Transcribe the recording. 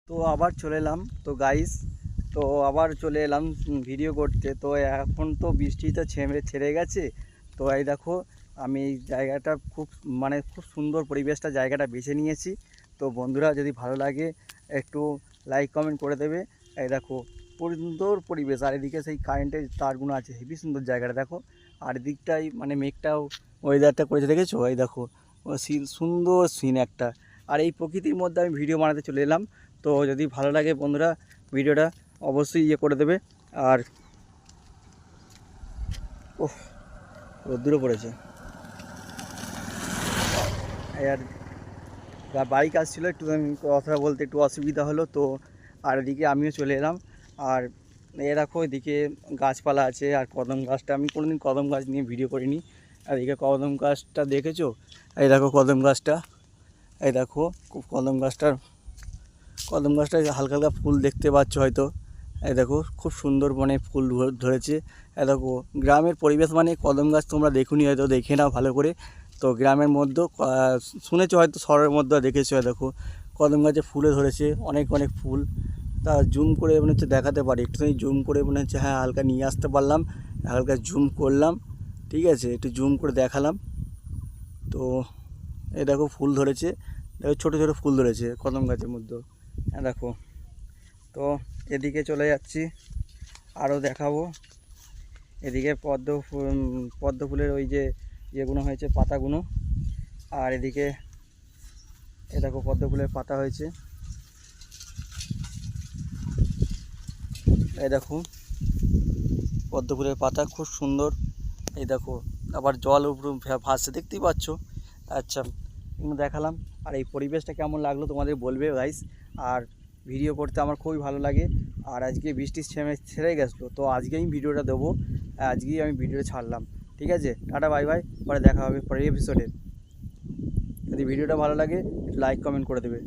তো আবার চলে এলাম তো গাইস। তো আবার চলে এলাম ভিডিও করতে। তো এখন তো বৃষ্টিটা ছেড়ে গেছে। তো এই দেখো, আমি এই জায়গাটা খুব সুন্দর পরিবেশটা জায়গাটা বেছে নিয়েছি। তো বন্ধুরা যদি ভালো লাগে একটু লাইক কমেন্ট করে দেবে। এই দেখো, সুন্দর পরিবেশ, আর এদিকে সেই কারেন্টের তারগুলো আছে, হেবি সুন্দর জায়গাটা দেখো। আর এদিকটাই মেঘটাও ওয়েদারটা করেছে, দেখেছো? এই দেখো, সুন্দর সিন একটা। আর এই প্রকৃতির মধ্যে আমি ভিডিও বানাতে চলে এলাম। তো যদি ভালো লাগে বন্ধুরা, ভিডিওটা অবশ্যই করে দেবে। আর ওহ, রোদ্দুরও পড়েছে। আর বাইক আসছিলো, একটু আমি কথা বলতে একটু অসুবিধা হলো তো। আর এদিকে আমিও চলে এলাম। আর দেখো, এদিকে গাছপালা আছে, আর কদম গাছটা আমি কোনোদিন কদম গাছ নিয়ে ভিডিও করিনি। আর এদিকে কদম গাছটা দেখেছো? এই দেখো কদম গাছটা, এই দেখো কদম গাছটায় হালকা হালকা ফুল দেখতে পাচ্ছ হয়তো। এই দেখো খুব সুন্দর ফুল ধরেছে। এই দেখো, গ্রামের পরিবেশ কদম গাছ, তোমরা দেখুনি হয়তো, দেখে নাও ভালো করে। তো গ্রামের মধ্যে শুনেছো হয়তো, শহরের মধ্যে দেখেছো। দেখো কদম গাছে ফুলে ধরেছে, অনেক অনেক ফুল। তা জুম করে দেখাতে পারি, একটুখানি জুম করে হ্যাঁ হালকা নিয়ে আসতে পারলাম, হালকা জুম করলাম। ঠিক আছে, একটু জুম করে দেখালাম। তো এই দেখো ফুল ধরেছে, দেখো ছোটো ছোটো ফুল ধরেছে কদম গাছের মধ্যে। হ্যাঁ দেখো। তো এদিকে চলে যাচ্ছি, আরও দেখাবো। এদিকে পদ্ম ফুলের ওই যে ইয়েগুলো হয়েছে, পাতাগুলো। আর এদিকে এ দেখো পদ্ম ফুলের পাতা হয়েছে, এই দেখো পদ্ম ফুলের পাতা খুব সুন্দর। এই দেখো, আবার জল উপরে ভাসছে, দেখতেই পাচ্ছ। আচ্ছা, এগুলো দেখালাম। আর এই পরিবেশটা কেমন লাগলো তোমাদের বলবে গাইস। আর ভিডিও করতে আমার খুবই ভালো লাগে। আর আজকে বৃষ্টি ছেড়ে গেছিলো, তো আজকেই আমি ভিডিওটা দেবো, আজকেই আমি ভিডিওটা ছাড়লাম। ঠিক আছে, টাটা বাই বাই, পরে দেখা হবে পরের এপিসোডে। যদি ভিডিওটা ভালো লাগে লাইক কমেন্ট করে দেবে।